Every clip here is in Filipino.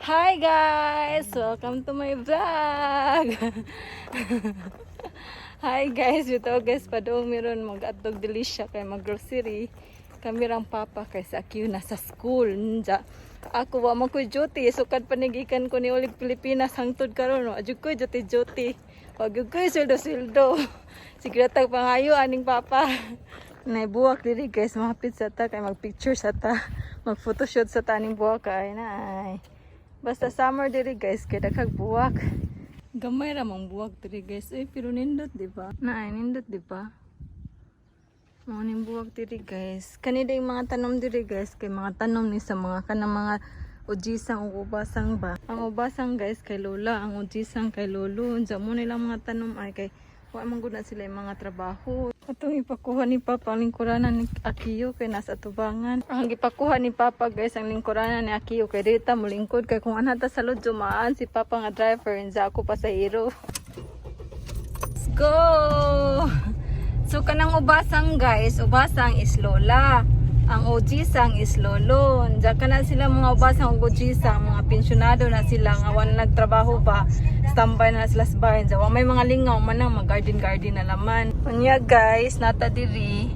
Hi guys! Welcome to my vlog! Hi guys! Ito guys, padong meron mag-atog delisya kay mag-grocery. Kami rang papa kay sa Q nasa school. Nja. Ako wa man ko duty. Sukad panigikan ko ni ulig Pilipinas hangtod karon. Adyo ko duty. Wag ko sweldo. Sigretag pangayo aning papa. Naibuwak diri guys, mahapit sa ta kay mag-picture sa ta. Mag-photoshoot sa ta ning buwak kay nay. Basta summer diri guys, kay daghang buwak. Gamay ra mang buwak diri guys. Pero nindot di ba? Naay nindot di ba? Mo ning buwak diri guys. Kani day mga tanom diri guys, kay mga tanom ni sa mga kanang mga ujisang ug ubasang ba. Ang ubasang guys kay lola, ang ujisang kay lolo. Unsa mo nila mga tanom ay kay wa man gud na sila yung mga trabaho. Atong ipakuha ni Papa ang lingkuranan ni Akiyo kay nasa tubangan. Ang ipakuha ni Papa guys ang lingkuranan ni Akiyo kay dita mo lingkod kay kung anata sa lod dumaan si Papa nga driver inza ako pasahero. Let's go! So kanang ubasang guys, ubasang is lola. Ang ojisang is lolo. Diyan ka na sila mga ubasang ojisang, mga pensyonado na sila nga wala nagtrabaho ba. Standby na sila sa bahay. Diyan may mga lingaw man ang mag-garden na laman. Kunya guys, nata diri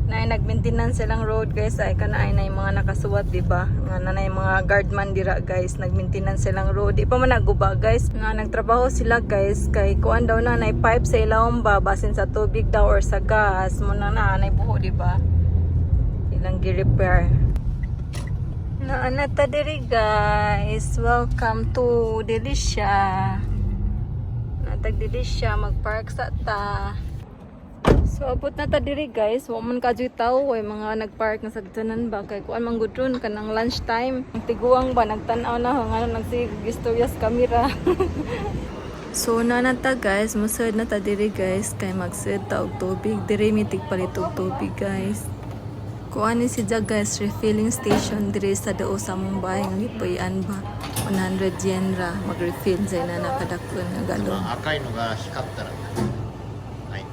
na nag-maintenance silang road guys ay kanaay na yung mga nakasuwat diba nga na yung mga guardman dira guys nag-maintenance silang road di pa man naguba guys nga nagtrabaho sila guys kay kuan daw na pipe sa ilawom ba basin sa tubig daw or sa gas mo na buho diba ilang gi-repair na anata diri guys. Welcome to Delicia. Natag Delicia magpark sa ta. So abot na ta diri guys. Wa man kadyoy tawo way mga nagpark na sagdanan ba kay kuan man gud ron kanang lunch time. Ang tiguang ba nagtan-aw na ngano nagsigistorya sa kamera. So nanata guys, musud na ta diri guys kay magsud ta og tubig. Diri mi tigpalit og tubig guys. Kuan ni si guys, refilling station diri sa dao sa Mumbai nga gipayan ba 100 yen ra mag-refill sa na nakadakon nga galon. 赤いのが光ったらはい。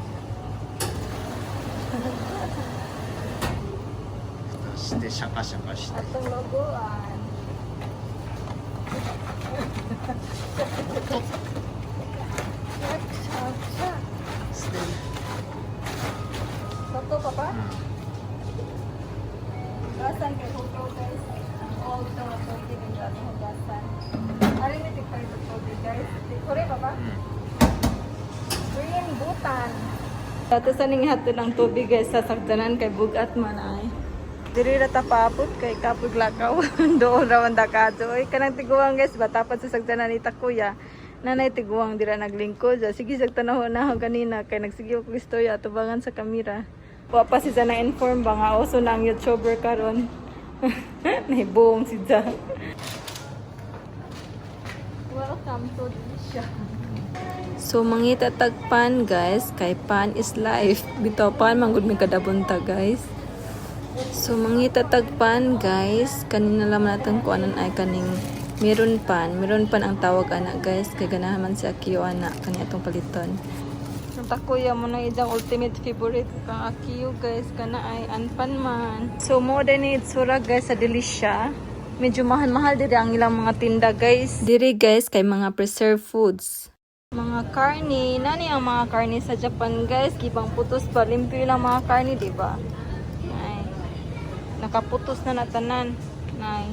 そしてシャカシャカして。 Atong logoan. Foto pa pa? Gasan kay photo guys. Ang old na photo din ang gasan. Ari ni tikpa ito photo guys. Kore pa pa? Green butan. Dato sa ning hato ng tubig guys sa sagdanan kay bugat man ay. Diri ra ta paabot kay kapug lakaw. Doon ra man dakato. Oy kanang tiguang guys batapat sa sagdanan ni Takuya. Nanay tiguang dira naglingkod. Sige sagtanahon na kanina kay nagsige og istorya tubangan sa kamera. Wa pa si na inform ba nga uso na ang YouTuber karon. Nahibuong si Ja. Welcome to Delicia. So mangita tagpan guys, kay pan is life. Bitaw pan manggod mi kadabunta guys. So mangita tagpan guys, kanina lang natin ko anan ay kaning meron pan ang tawag ana guys, kay ganahan man si Akiyo ana kani atong paliton. Takuya mo na idang ultimate favorite kang Akiyo guys kana ay anpan man. So mo din ni itsura guys sa Delicia. Medyo mahal diri ang ilang mga tinda guys. Diri guys kay mga preserved foods. Mga karni, nani ang mga karni sa Japan guys, gibang putos pa limpyo lang mga karni di ba? Ay. Nakaputos na natanan. Nay.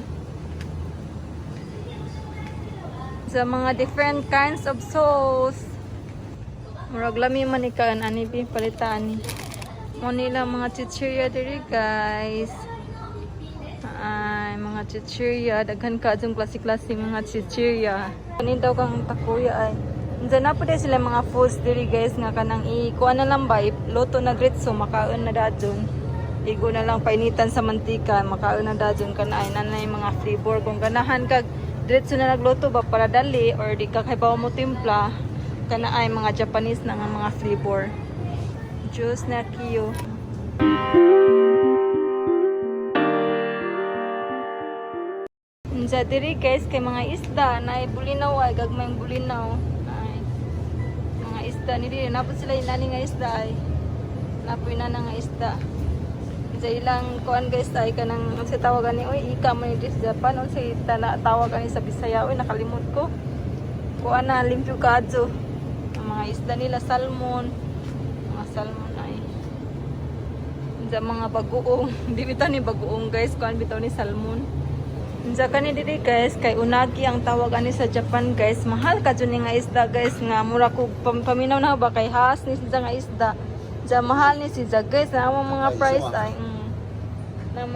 Sa mga different kinds of sauce. Murag lami man ikaan ani bi palitan ni. Mo nila mga chichirya diri guys. Ay mga chichirya daghan ka adtong klase-klase mga chichirya. Kani daw kang Takuya ay. Unsa na pud sila mga foods diri guys nga kanang kuan na lang ba luto na diretso makaon na dadyon. Igo na lang painitan sa mantika makaon na dadyon kana ay nanay mga flavor kung ganahan kag diretso na nagluto ba para dali or di ka kay bawo mo timpla. Kana ay mga Japanese na nga mga flavor. Juice na Akiyo. Sa diri guys kay mga isda na bulinaw ay gagmayng bulinaw. Ay mga isda ni diri napod sila inani nga isda ay. Napoy na nga isda. Sa ilang kuan guys ay kanang sa tawagan ni oy ika man ni sa Japan o sa tawagan ni sa Bisaya oy nakalimot ko. Kuan na limpyo kadto. Ang mga isda nila salmon. Mga salmon ay sa mga bagoong. Di bitaw ni bagoong guys, kuan bitaw ni salmon. Unsa kani diri guys kay unagi ang tawagan ni sa Japan guys. Mahal ka jud ni nga isda guys nga mura ko paminaw na ba kay has ni sa nga isda. Ja mahal ni si guys na ang mga price ay na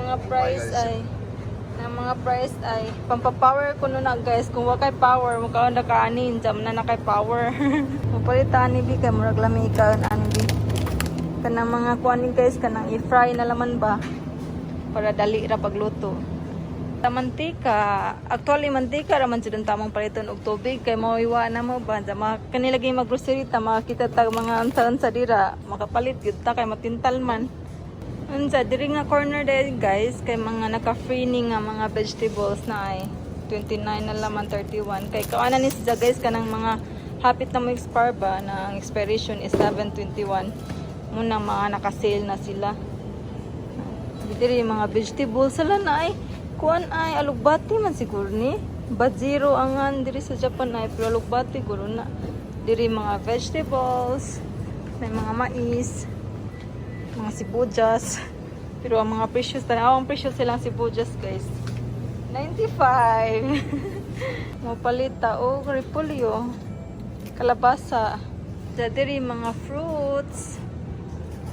mga price ay pampapower ko no na guys kung wa kay power mo kaon na kaanin jam na kay power mapalitan ni bi kay murag lami kaon ani bi kanang mga kuanin guys kanang i-fry na laman ba para dali ra pagluto. Ta mantika, actually mantika ra man jud ang tamang paliton og tubig kay mauiwa na mo ba jama kanilagay mag-grocery ta makita ta mga unsa sa dira makapalit gyud ta kay matintal man. Unsa diri nga corner dahil guys kay mga naka-free ni nga mga vegetables na ay 29 na laman 31 kay kaana ni sa guys kanang mga hapit na mo expire ba na ang expiration is 7/21 muna mga naka-sale na sila. Diri mga vegetables sila na ay kuan ay alugbati man siguro ni but zero angan diri sa Japan ay pero alugbati guro na diri mga vegetables may mga mais mga sibuyas pero ang mga presyo tanawang presyo silang sibuyas guys 95 mo palita o repolyo kalabasa diri mga fruits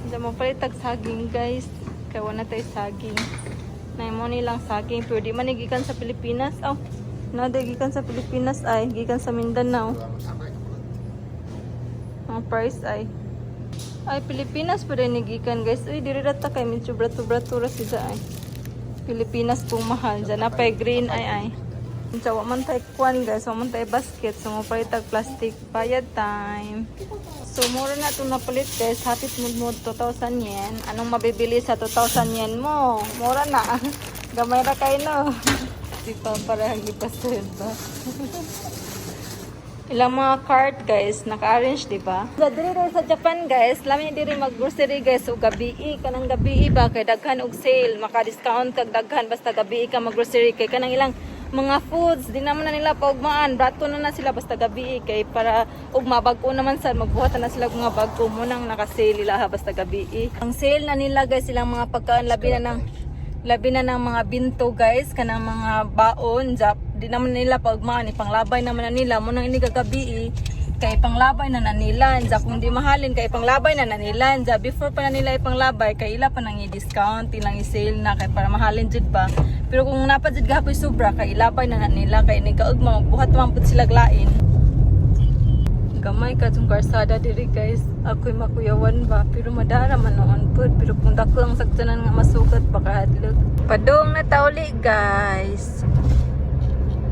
da mo palitag saging guys kay wala tay saging na mo nilang saging pero di man gikan sa Pilipinas na gikan sa Pilipinas ay gikan sa Mindanao ang price ay Pilipinas pa rin gikan guys uy diri rata kay medyo brato ra sida ay Pilipinas pong mahal dyan na pay green ay sa waman tay kwan guys waman tay basket so mo palitag plastic bayad time so mura na itong napalit guys hapit mo 2,000 yen anong mabibili sa 2,000 yen mo mura na gamay ra kayo no di pa para gipasun ba ilang mga cart guys naka-arrange di ba diri sa Japan guys lami diri mag-grocery guys o gabi kanang gabi ba kay daghan og sale maka-discount kag daghan basta gabi ka mag-grocery kay kanang ilang mga foods di naman na nila paugmaan brato na sila basta gabi kay para ug mabag-o naman sa magbuhat na sila mga bag-o mo nang naka-sale nila basta gabi ang sale na nila guys silang mga pagkaon labi na ng mga binto guys kanang mga baon di naman nila paugmaan ipanglabay naman na nila mo nang ini kagabi kay panglabay na nila kung di mahalin kay panglabay na nila before pa na nila ipanglabay kay ila pa nang i-discount ilang i-sale na kay para mahalin jud ba pero kung napad jud gapoy sobra kay ilabay na nila kay ni kaugma magbuhat man pud sila glain gamay ka tong karsada diri guys ako'y makuyawan ba pero madara man noon pud pero kung dako ang sagdanan nga masukat baka hadlok padong na tauli guys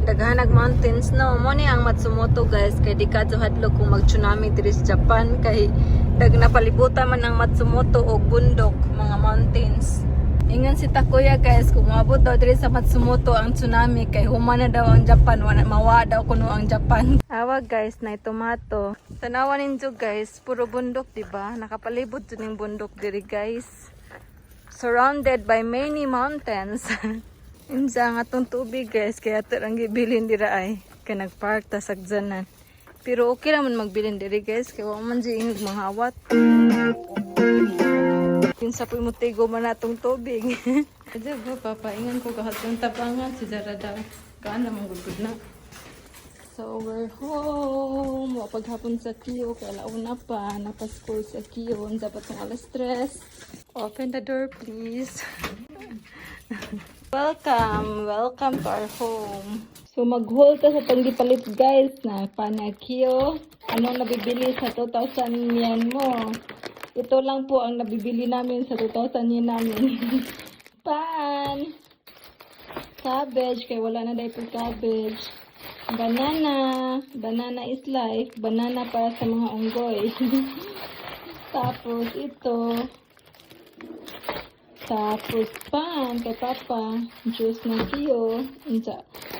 daghanag mountains no mo ni ang Matsumoto guys kay di kadto hadlok kung mag-tsunami diri sa Japan kay dag napalibutan man ang Matsumoto og bundok mga mountains ingon si Takuya guys kung maabot daw diri sa Matsumoto ang tsunami kay human na daw ang Japan mawa daw kuno ang Japan awa guys na tomato tanawan ninyo guys puro bundok diba nakapalibot jud ning bundok diri guys surrounded by many mountains insa nga atong tubig guys kaya ato ang gibilin dira ay kay nagpark ta sagdanan pero okay naman magbilin diri guys kay wa man di ingog manghawat kinsa po mutigo man atong tubig adyo ba papaingan ko kahatong tabangan si Zara daw kaana man gud na so we're home wa paghapon sa Kyo kay launa pa napaskol sa Kyo unsa pa tong alas 3 open the door please Welcome to our home. So mag-haul ta sa panggipalit guys na panakyo. Anong nabibili sa 2,000 yen mo? Ito lang po ang nabibili namin sa 2,000 yen namin. Pan! Cabbage, kaya wala na dahil po cabbage. Banana. Banana is life. Banana para sa mga unggoy. Tapos ito. Tapos pan kay Papa, juice ng Kyo,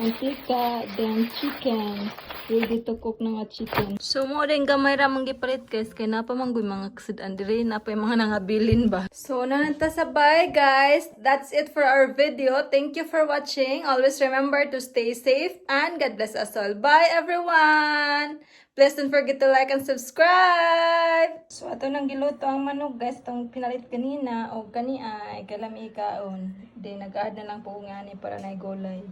mantika, then chicken. ready to cook na nga chicken. So mo rin gamay ra mang gipalit guys kay napa man gyud mga kasidan diri napa yung mga nangabilin ba. So nananta sa bye guys. That's it for our video. Thank you for watching. Always remember to stay safe and God bless us all. Bye everyone. Please don't forget to like and subscribe. So ato nang giluto ang manok guys, tong pinalit kanina o kani ay kalami kaon. Then nag-add na lang po nga ni para na gulay.